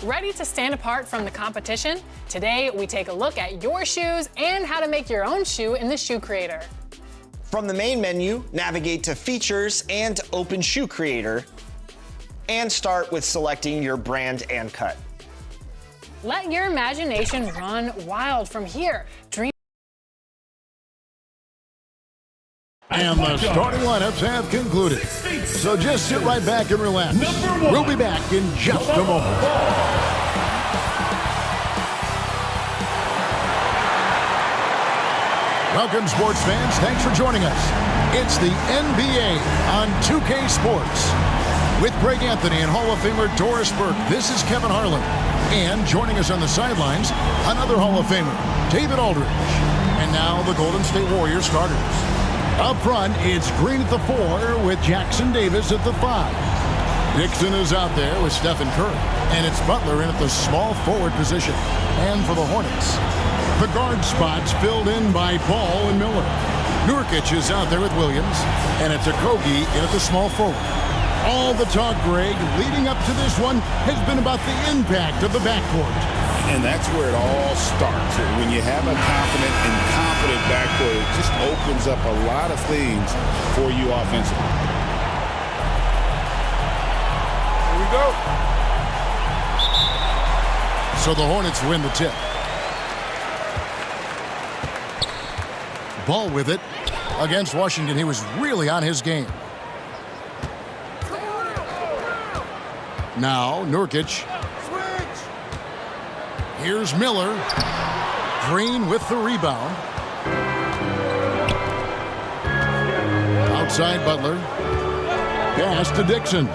Ready to stand apart from the competition? Today, we take a look at your shoes and how to make your own shoe in the Shoe Creator. From the main menu, navigate to Features and Open Shoe Creator, and start with selecting your brand and cut. Let your imagination run wild from here. Dream. And the starting lineups have concluded. So just sit right back and relax. We'll be back in just a moment. Welcome, sports fans. Thanks for joining us. It's the NBA on 2K Sports. With Greg Anthony and Hall of Famer Doris Burke, this is Kevin Harlan. And joining us on the sidelines, another Hall of Famer, David Aldridge. And now the Golden State Warriors starters. Up front, it's Green at the 4 with Jackson Davis at the 5. Dixon is out there with Stephen Curry. And it's Butler in at the small forward position. And for the Hornets, the guard spots filled in by Ball and Miller. Nurkic is out there with Williams. And it's Okogie in at the small forward. All the talk, Greg, leading up to this one has been about the impact of the backcourt. And that's where it all starts. When you have a confident and competent backcourt, it just opens up a lot of things for you offensively. Here we go. So the Hornets win the tip. Ball with it against Washington. He was really on his game. Now Nurkic. Here's Miller. Green with the rebound. Outside Butler. Pass to Dixon.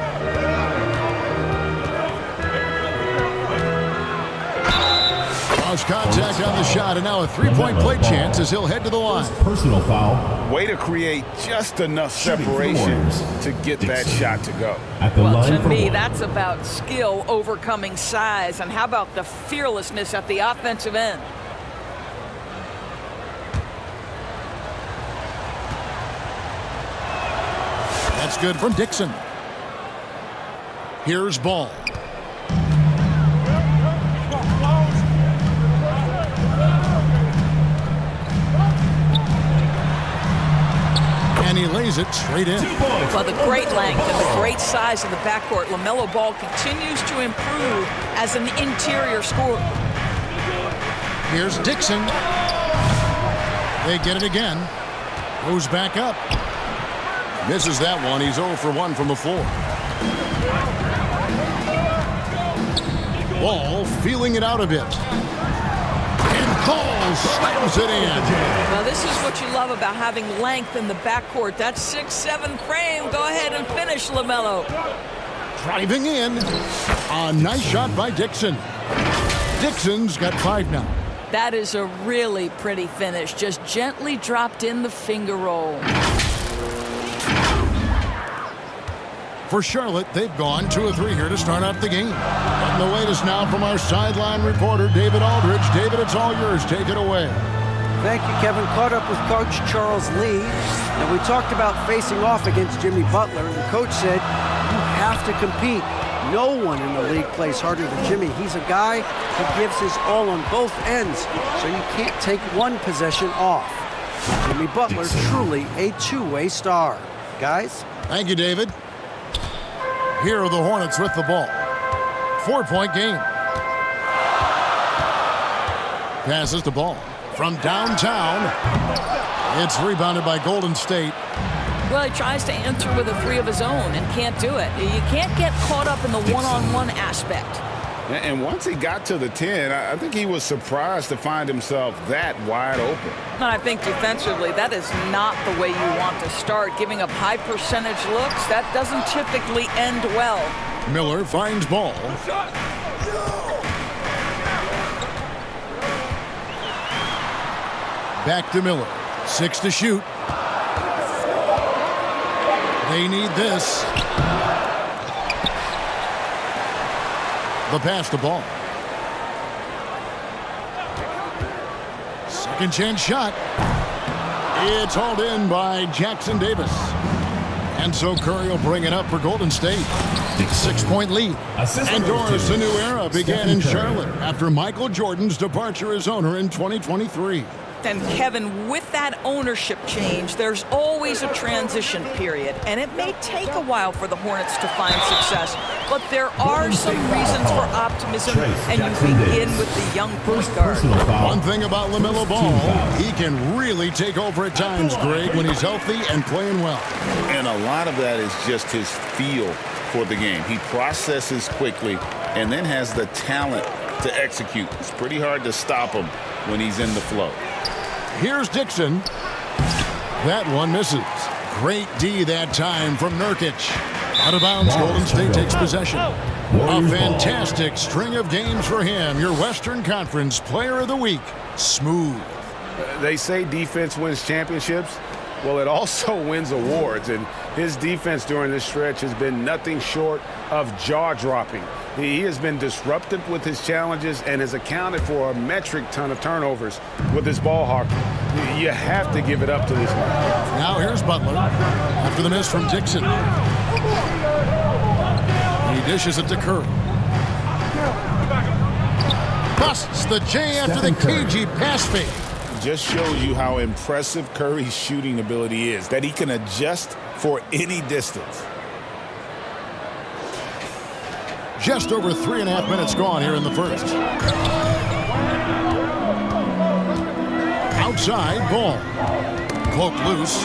Lost contact on the shot, and now a three-point play chance as he'll head to the line. Personal foul. Way to create just enough separation to get that shot to go. Well, to me, that's about skill overcoming size. And how about the fearlessness at the offensive end? That's good from Dixon. Here's Ball. And he lays it straight in. Well, the great length and the great size of the backcourt, LaMelo Ball continues to improve as an interior scorer. Here's Dixon. They get it again. Goes back up. Misses that one. He's 0 for 1 from the floor. Ball feeling it out a bit. Cole slams it in. Now, this is what you love about having length in the backcourt. That 6'7" frame. Go ahead and finish, LaMelo. Driving in. A nice shot by Dixon. Dixon's got 5 now. That is a really pretty finish. Just gently dropped in the finger roll. For Charlotte, they've gone 2 of 3 here to start out the game. And the latest now from our sideline reporter, David Aldridge. David, it's all yours. Take it away. Thank you, Kevin. Caught up with Coach Charles Lee, and we talked about facing off against Jimmy Butler, and the coach said, you have to compete. No one in the league plays harder than Jimmy. He's a guy who gives his all on both ends, so you can't take one possession off. Jimmy Butler, truly a two-way star. Guys? Thank you, David. Here are the Hornets with the ball. 4-point game. Passes the ball from downtown. It's rebounded by Golden State. Well, he tries to answer with a 3 of his own and can't do it. You can't get caught up in the one-on-one aspect. And once he got to the 10, I think he was surprised to find himself that wide open. And I think defensively, that is not the way you want to start. Giving up high percentage looks, that doesn't typically end well. Miller finds Ball. Back to Miller. 6 to shoot. They need this. The pass to Ball. Second chance shot. It's hauled in by Jackson Davis. And so Curry will bring it up for Golden State. 6-point lead. And Doris, a new era began in Charlotte after Michael Jordan's departure as owner in 2023. And Kevin, with that ownership change, there's always a transition period, and it may take a while for the Hornets to find success, but there are some reasons for optimism, and you begin with the young point guard. One thing about LaMelo Ball, he can really take over at times, Greg, when he's healthy and playing well. And a lot of that is just his feel for the game. He processes quickly and then has the talent to execute. It's pretty hard to stop him when he's in the flow. Here's Dixon. That one misses. Great D that time from Nurkic. Out of bounds, Golden State takes possession. A fantastic string of games for him. Your Western Conference Player of the Week. Smooth. They say defense wins championships. Well, it also wins awards, and his defense during this stretch has been nothing short of jaw-dropping. He has been disruptive with his challenges and has accounted for a metric ton of turnovers with his ball hockey. You have to give it up to this guy. Now here's Butler after the miss from Dixon. He dishes it to Curry. Busts the J after the cagey pass fake. Just shows you how impressive Curry's shooting ability is, that he can adjust for any distance. Just over 3.5 minutes gone here in the first. Outside, Ball. Cloak loose.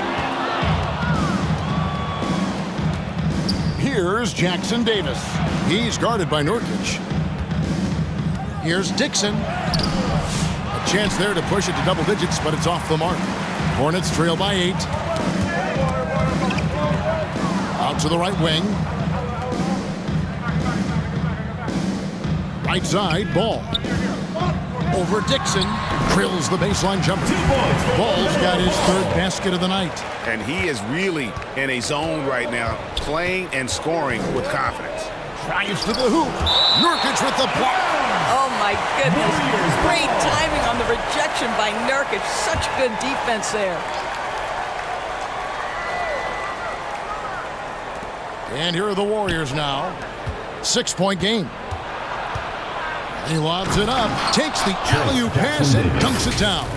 Here's Jackson Davis. He's guarded by Nurkic. Here's Dixon. A chance there to push it to double digits, but it's off the mark. Hornets trail by 8. Out to the right wing. Right side, Ball. Over Dixon. Drills the baseline jumper. Ball's got his third basket of the night. And he is really in a zone right now, playing and scoring with confidence. Drives to the hoop. Nurkic with the block. Oh, my goodness. Great timing on the rejection by Nurkic. Such good defense there. And here are the Warriors now. 6-point game. He lobs it up, takes the alley-oop pass and dunks it down.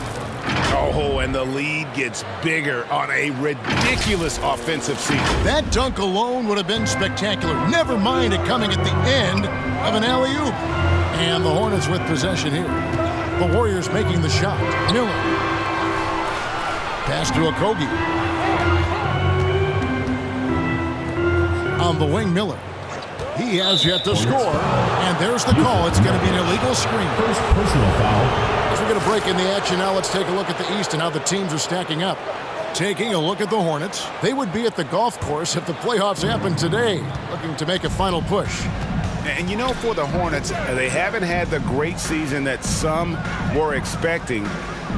Oh, and the lead gets bigger on a ridiculous offensive sequence. That dunk alone would have been spectacular. Never mind it coming at the end of an alley-oop. And the Hornets with possession here. The Warriors making the shot. Miller. Pass to Okogie. On the wing, Miller. He has yet to score, and there's the call. It's going to be an illegal screen. First personal foul. As we get a break in the action now, let's take a look at the East and how the teams are stacking up. Taking a look at the Hornets, they would be at the golf course if the playoffs happened today, looking to make a final push. And you know, for the Hornets, they haven't had the great season that some were expecting,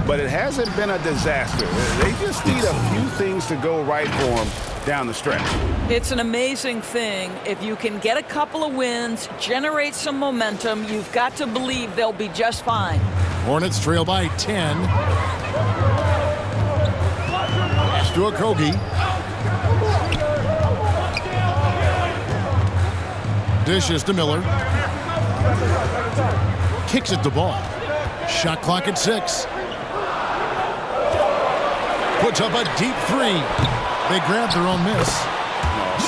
but it hasn't been a disaster. They just need a few things to go right for them down the stretch. It's an amazing thing. If you can get a couple of wins, generate some momentum, you've got to believe they'll be just fine. Hornets trail by 10. Pass to Okogie. Dishes to Miller. Kicks it to Ball. Shot clock at 6. Puts up a deep 3. They grabbed their own miss.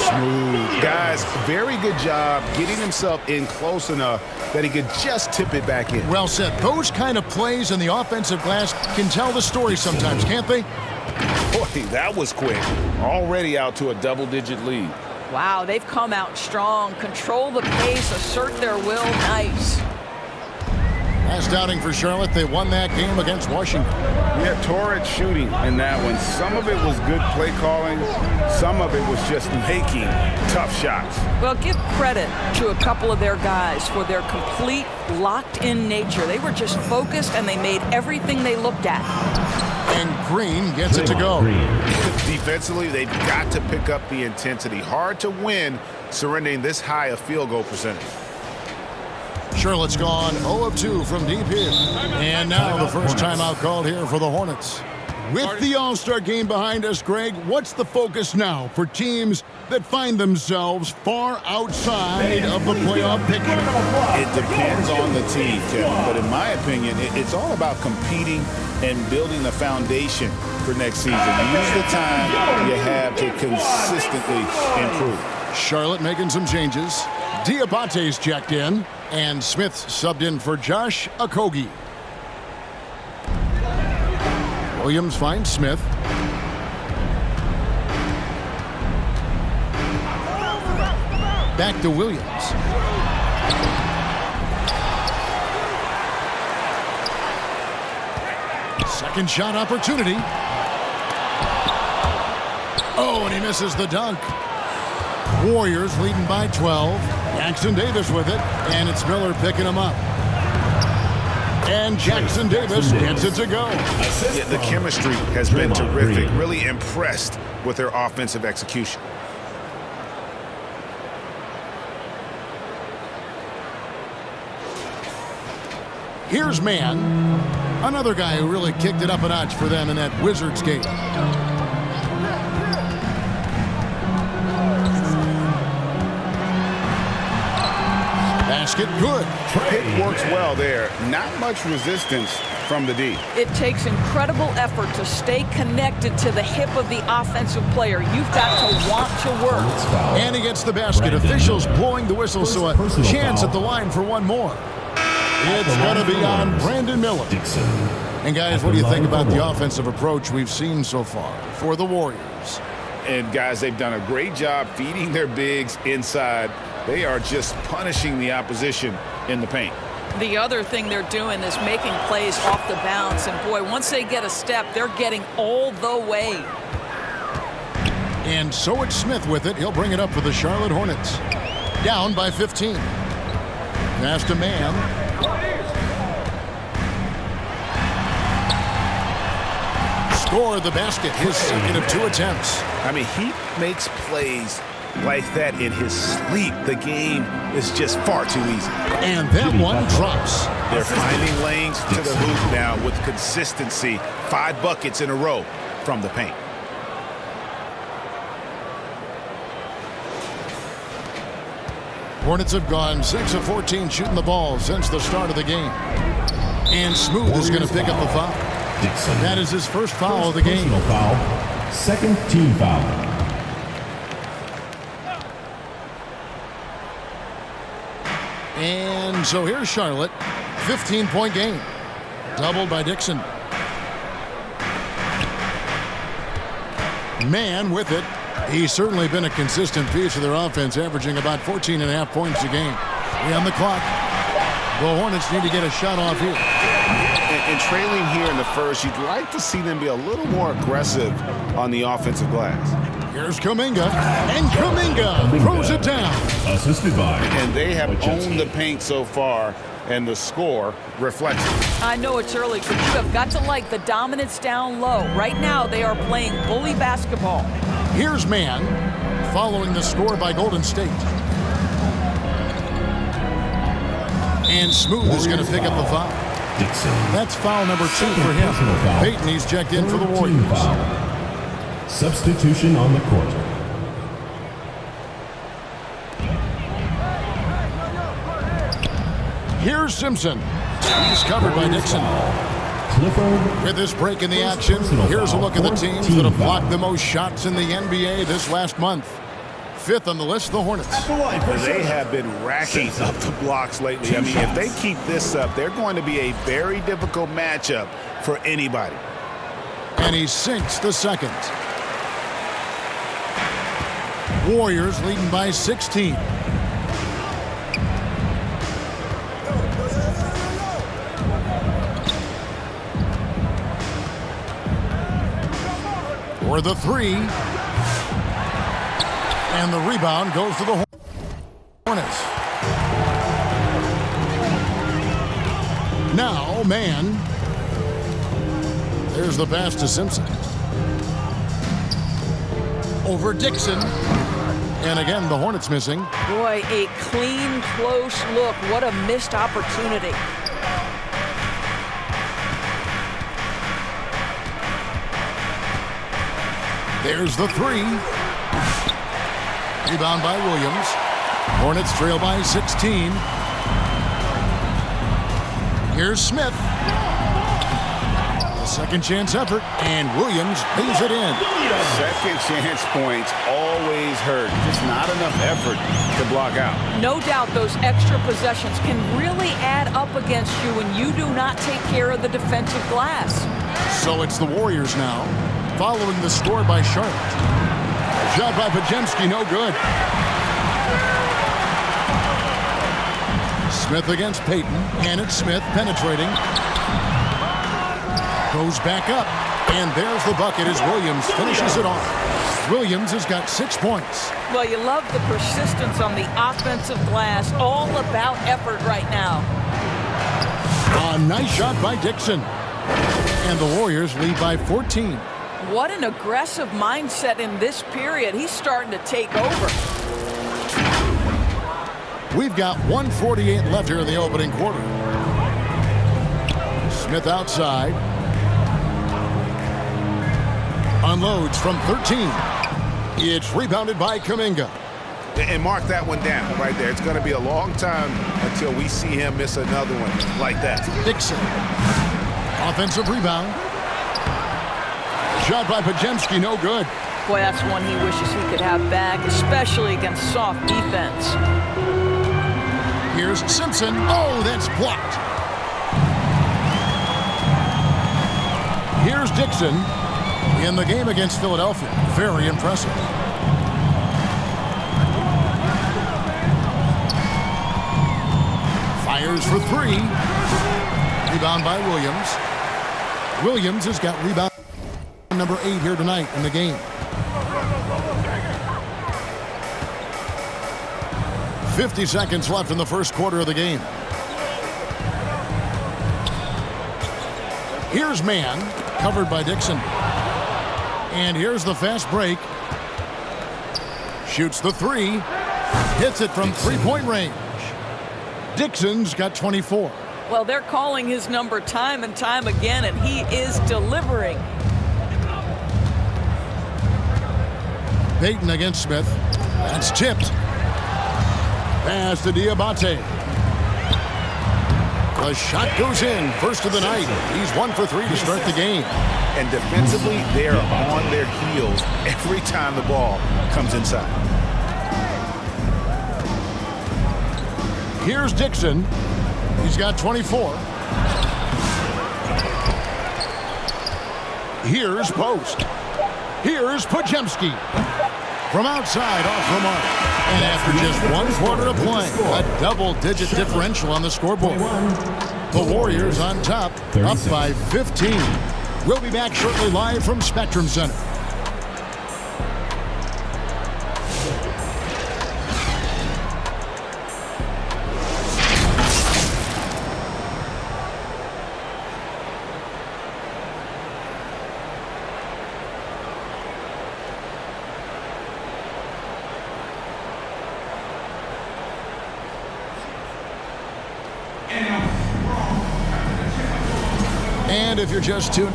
Smooth. Guys, very good job getting himself in close enough that he could just tip it back in. Well said. Those kind of plays in the offensive glass can tell the story sometimes, can't they? Boy, that was quick. Already out to a double-digit lead. Wow, they've come out strong. Control the pace, assert their will. Nice. Last outing for Charlotte, they won that game against Washington. Yeah, torrid shooting in that one. Some of it was good play calling. Some of it was just making tough shots. Well, give credit to a couple of their guys for their complete locked-in nature. They were just focused, and they made everything they looked at. And Green gets it to go. Defensively, they've got to pick up the intensity. Hard to win surrendering this high a field goal percentage. Charlotte's gone 0 of 2 from deep here. And now the first timeout called here for the Hornets. With the All-Star game behind us, Greg, what's the focus now for teams that find themselves far outside of the playoff picture? It depends on the team, Kevin, but in my opinion, it's all about competing and building the foundation for next season. Use the time you have to consistently improve. Charlotte making some changes. Diabate's checked in, and Smith subbed in for Josh Okogie. Williams finds Smith. Back to Williams. Second shot opportunity. Oh, and he misses the dunk. Warriors leading by 12. Jackson Davis with it, and it's Miller picking him up. And Jackson Davis gets it to go. Yeah, the chemistry has been terrific. Really impressed with their offensive execution. Here's Mann, another guy who really kicked it up a notch for them in that Wizards game. Basket good. Pick works well there. Not much resistance from the D. It takes incredible effort to stay connected to the hip of the offensive player. You've got to want to work. And he gets the basket. Officials blowing the whistle, so a chance at the line for one more. It's going to be on Brandon Miller. Dixon. And guys, what do you think about the offensive approach we've seen so far for the Warriors? And guys, they've done a great job feeding their bigs inside. They are just punishing the opposition in the paint. The other thing they're doing is making plays off the bounce. And boy, once they get a step, they're getting all the way. And so it's Smith with it. He'll bring it up for the Charlotte Hornets. Down by 15. Pass to Mann. Score the basket. His second of 2 attempts. I mean, he makes plays like that in his sleep. The game is just far too easy. And that one drops. They're finding lanes to the hoop now with consistency. 5 buckets in a row from the paint. Hornets have gone 6 of 14 shooting the ball since the start of the game. And Smooth is going to pick up the foul. Dixon. That is his first foul of the game. Personal foul. Second team foul. And so here's Charlotte. 15-point game. Doubled by Dixon. Mann with it. He's certainly been a consistent piece of their offense, averaging about 14.5 points a game. On the clock. The Hornets need to get a shot off here. And trailing here in the first, you'd like to see them be a little more aggressive on the offensive glass. Here's Kuminga. And Kuminga throws it down. Assisted by. And they have owned the paint so far, and the score reflects it. I know it's early, but you have got to like the dominance down low. Right now, they are playing bully basketball. Here's Mann, following the score by Golden State. And Smooth is going to pick up the foul. Dixon. That's foul number 2 for him. Payton, he's checked in for the Warriors. Substitution on the court. Here's Simpson. He's covered by Dixon. With this break in the action, here's a look at the teams that have blocked the most shots in the NBA this last month. 5th on the list, the Hornets. They have been racking up the blocks lately. I mean, if they keep this up, they're going to be a very difficult matchup for anybody. And he sinks the second. Warriors leading by 16. For the 3. And the rebound goes to the Hornets. Now, Mann. There's the pass to Simpson. Over Dixon. And again, the Hornets missing. Boy, a clean, close look. What a missed opportunity. There's the three. Rebound by Williams. Hornets trail by 16. Here's Smith. A second chance effort, and Williams lays it in. Second chance points always hurt. Just not enough effort to block out. No doubt those extra possessions can really add up against you when you do not take care of the defensive glass. So it's the Warriors now, following the score by Charlotte. Shot by Pajemski, no good. Smith against Payton, and it's Smith penetrating. Goes back up, and there's the bucket as Williams finishes it off. Williams has got 6 points. Well, you love the persistence on the offensive glass. All about effort right now. A nice shot by Dixon. And the Warriors lead by 14. What an aggressive mindset in this period. He's starting to take over. We've got 1:48 left here in the opening quarter. Smith outside. Unloads from 13. It's rebounded by Kuminga. And mark that one down right there. It's going to be a long time until we see him miss another one like that. Dixon. Offensive rebound. Shot by Pajemski, no good. Boy, that's one he wishes he could have back, especially against soft defense. Here's Simpson. Oh, that's blocked. Here's Dixon in the game against Philadelphia. Very impressive. Fires for three. Rebound by Williams. Williams has got rebound number 8 here tonight in the game. 50 seconds left in the first quarter of the game. Here's man, covered by Dixon. And here's the fast break. Shoots the three. Hits it from three-point range. Dixon's got 24. Well, they're calling his number time and time again, and he is delivering. Payton against Smith. That's tipped. Pass to Diabate. The shot goes in. First of the night. He's 1 for 3 to start the game. And defensively, they're on their heels every time the ball comes inside. Here's Dixon. He's got 24. Here's Post. Here's Pajemski. From outside, off the mark. And after just 1 quarter of play, a double-digit differential on the scoreboard. The Warriors on top, up by 15. We'll be back shortly live from Spectrum Center. And if you're just tuned...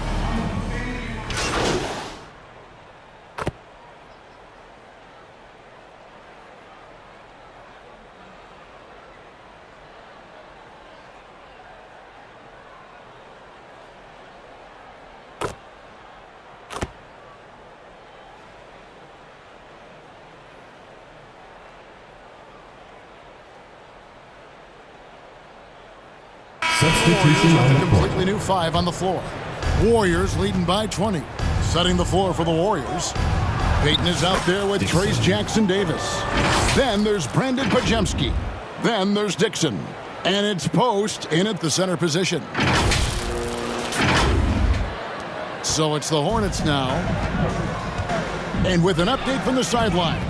Substitution on A the court. completely new 5 on the floor. Warriors leading by 20. Setting the floor for the Warriors. Payton is out there with Trace Jackson-Davis. Then there's Brandon Pajemski. Then there's Dixon. And it's Post in at the center position. So it's the Hornets now. And with an update from the sidelines,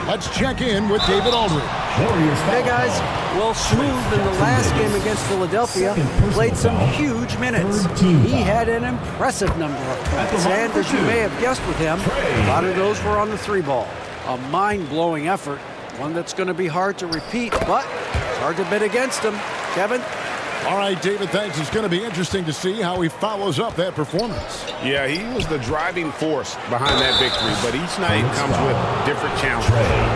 let's check in with David Aldridge. Hey guys, well, Smooth in the last game against Philadelphia played some huge minutes. He had an impressive number of points, and as you may have guessed with him, a lot of those were on the 3-ball. A mind-blowing effort, one that's going to be hard to repeat, but it's hard to bet against him. Kevin? All right, David, thanks. It's going to be interesting to see how he follows up that performance. Yeah, he was the driving force behind that victory, but each night comes with different challenges.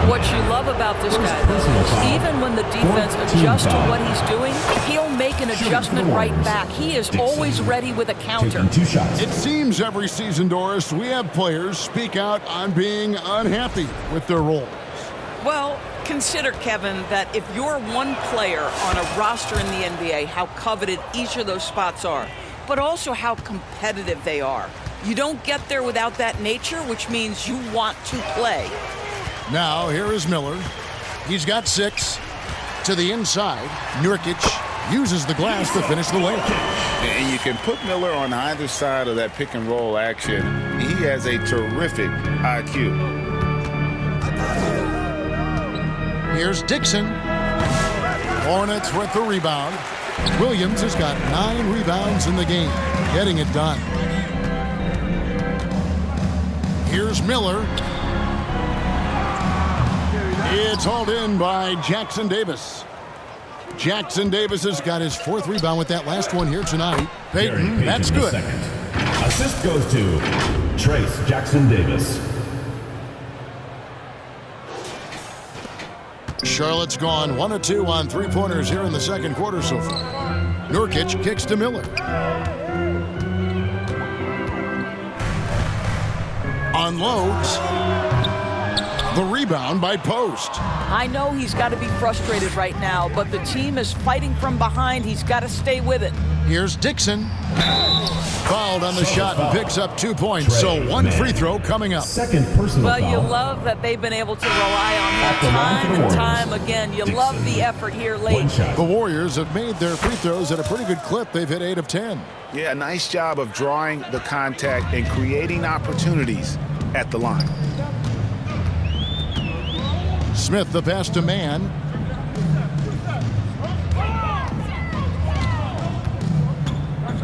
What you love about this guy, though, is even when the defense adjusts to what he's doing, he'll make an adjustment right back. He is always ready with a counter. It seems every season, Doris, we have players speak out on being unhappy with their roles. Well, consider, Kevin, that if you're one player on a roster in the NBA, how coveted each of those spots are, but also how competitive they are. You don't get there without that nature, which means you want to play. Now, here is Miller. He's got 6 to the inside. Nurkic uses the glass to finish the layup. And you can put Miller on either side of that pick and roll action. He has a terrific IQ. Here's Dixon. Hornets with the rebound. Williams has got 9 rebounds in the game, getting it done. Here's Miller. It's hauled in by Jackson Davis. Jackson Davis has got his 4th rebound with that last one here tonight. Peyton, that's good. Assist goes to Trace Jackson Davis. Charlotte's gone 1 of 2 on 3-pointers here in the second quarter so far. Nurkic kicks to Miller. Unloads. The rebound by Post. I know he's got to be frustrated right now, but the team is fighting from behind. He's got to stay with it. Here's Dixon. Fouled on the shot and picks up 2 points. So 1 free throw coming up. Second personal Well, you foul. love that they've been able to rely on that time and time again. You love the effort here late. The Warriors have made their free throws at a pretty good clip. They've hit 8 of 10. Yeah, nice job of drawing the contact and creating opportunities at the line. Smith the pass to Mann.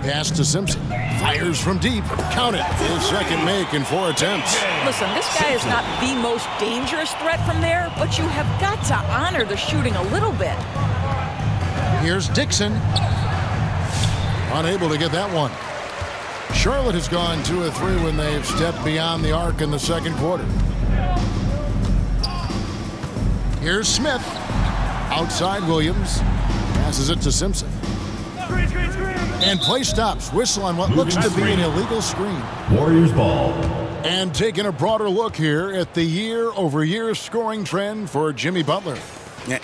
Pass to Simpson. Fires from deep. Count it. His second make in 4 attempts. Listen, this guy is not the most dangerous threat from there, but you have got to honor the shooting a little bit. Here's Dixon. Unable to get that one. Charlotte has gone 2 of 3 when they've stepped beyond the arc in the second quarter. Here's Smith. Outside Williams. Passes it to Simpson. And play stops. Whistle on what looks to be an illegal screen. Warriors ball. And taking a broader look here at the year-over-year scoring trend for Jimmy Butler.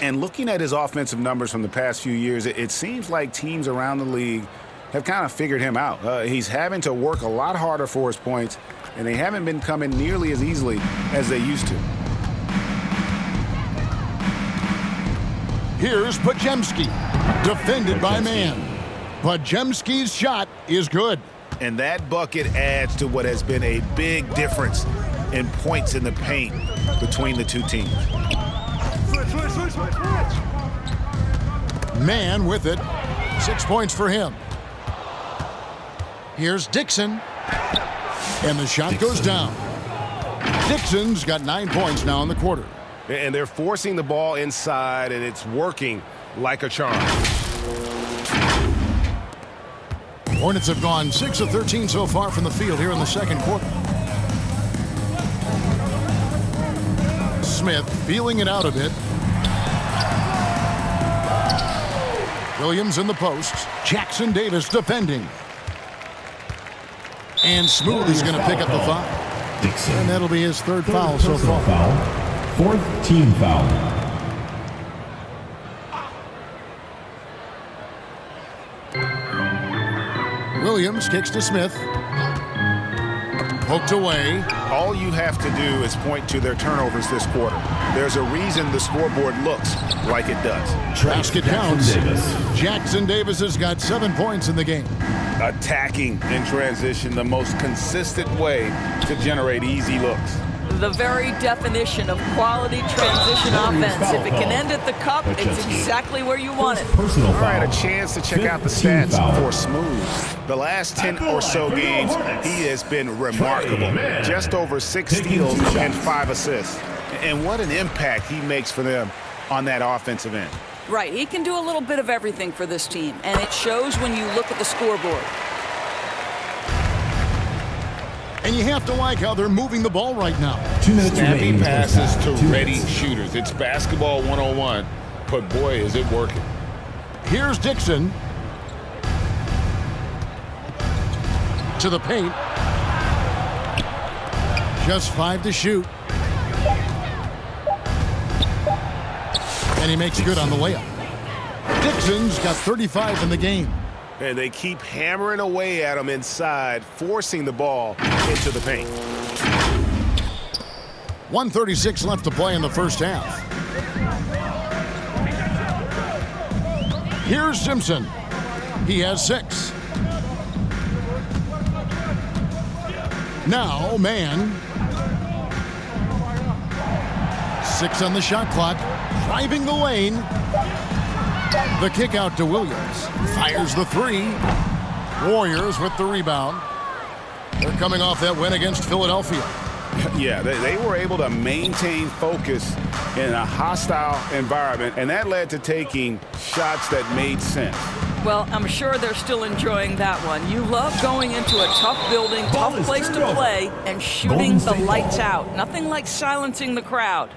And looking at his offensive numbers from the past few years, it seems like teams around the league have kind of figured him out. He's having to work a lot harder for his points, and they haven't been coming nearly as easily as they used to. Here's Podziemski, defended by Mann. Podziemski's shot is good. And that bucket adds to what has been a big difference in points in the paint between the two teams. Mann with it. 6 points for him. Here's Dixon. And the shot goes down. Dixon's got 9 points now in the quarter. And they're forcing the ball inside, and it's working like a charm. Hornets have gone 6 of 13 so far from the field here in the second quarter. Smith feeling it out a bit. Williams in the post. Jackson Davis defending. And Smooth is going to pick up the foul. Dixon. And that'll be his 3rd foul so far. Foul. 4th team foul. Williams kicks to Smith. Poked away. All you have to do is point to their turnovers this quarter. There's a reason the scoreboard looks like it does. Basket counts. Jackson Davis has got 7 points in the game. Attacking in transition, the most consistent way to generate easy looks. The very definition of quality transition offense. If it can end at the cup, it's exactly where you want it. All right, a chance to check out the stats for Smooth. The last 10 or so games, he has been remarkable. Just over 6 steals and 5 assists. And what an impact he makes for them on that offensive end. Right, he can do a little bit of everything for this team, and it shows when you look at the scoreboard. And you have to like how they're moving the ball right now. 2 minutes Snappy remaining in the first passes half. to 2 ready minutes. shooters. It's basketball 101, but boy, is it working. Here's Dixon. To the paint. Just 5 to shoot. And he makes good on the layup. Dixon's got 35 in the game. And they keep hammering away at him inside, forcing the ball into the paint. 1:36 left to play in the first half. Here's Simpson. He has 6. Now, man. 6 on the shot clock. Driving the lane. The kick out to Williams. Fires the 3. Warriors with the rebound. They're coming off that win against Philadelphia. Yeah, they were able to maintain focus in a hostile environment, and that led to taking shots that made sense. Well, I'm sure they're still enjoying that one. You love going into a tough building, tough place to play, and shooting the lights out. Nothing like silencing the crowd.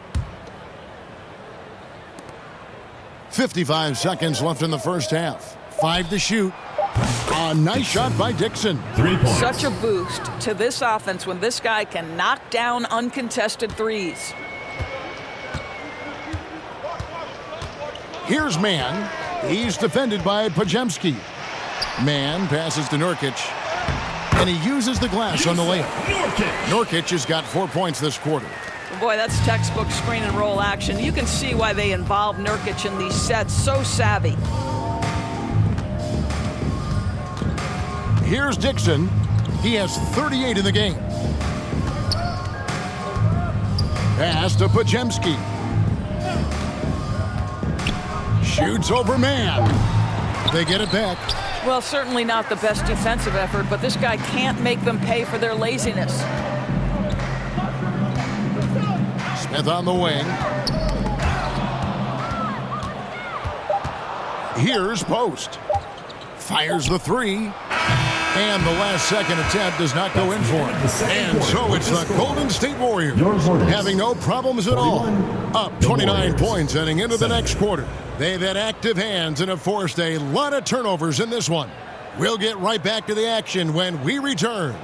55 seconds left in the first half. 5 to shoot. A nice shot by Dixon. 3 points. Such a boost to this offense when this guy can knock down uncontested threes. Here's Mann. He's defended by Pajemski. Mann passes to Nurkic. And he uses the glass on the layup. Nurkic has got 4 points this quarter. Boy, that's textbook screen and roll action. You can see why they involve Nurkic in these sets. So savvy. Here's Dixon. He has 38 in the game. Pass to Pajemski. Shoots over Mann. They get it back. Well, certainly not the best defensive effort, but this guy can't make them pay for their laziness. Smith on the wing. Here's Post. Fires the 3. And the last second attempt does not go in for him. And so it's the Golden State Warriors having no problems at all. Up 29 points heading into the next quarter. They've had active hands and have forced a lot of turnovers in this one. We'll get right back to the action when we return.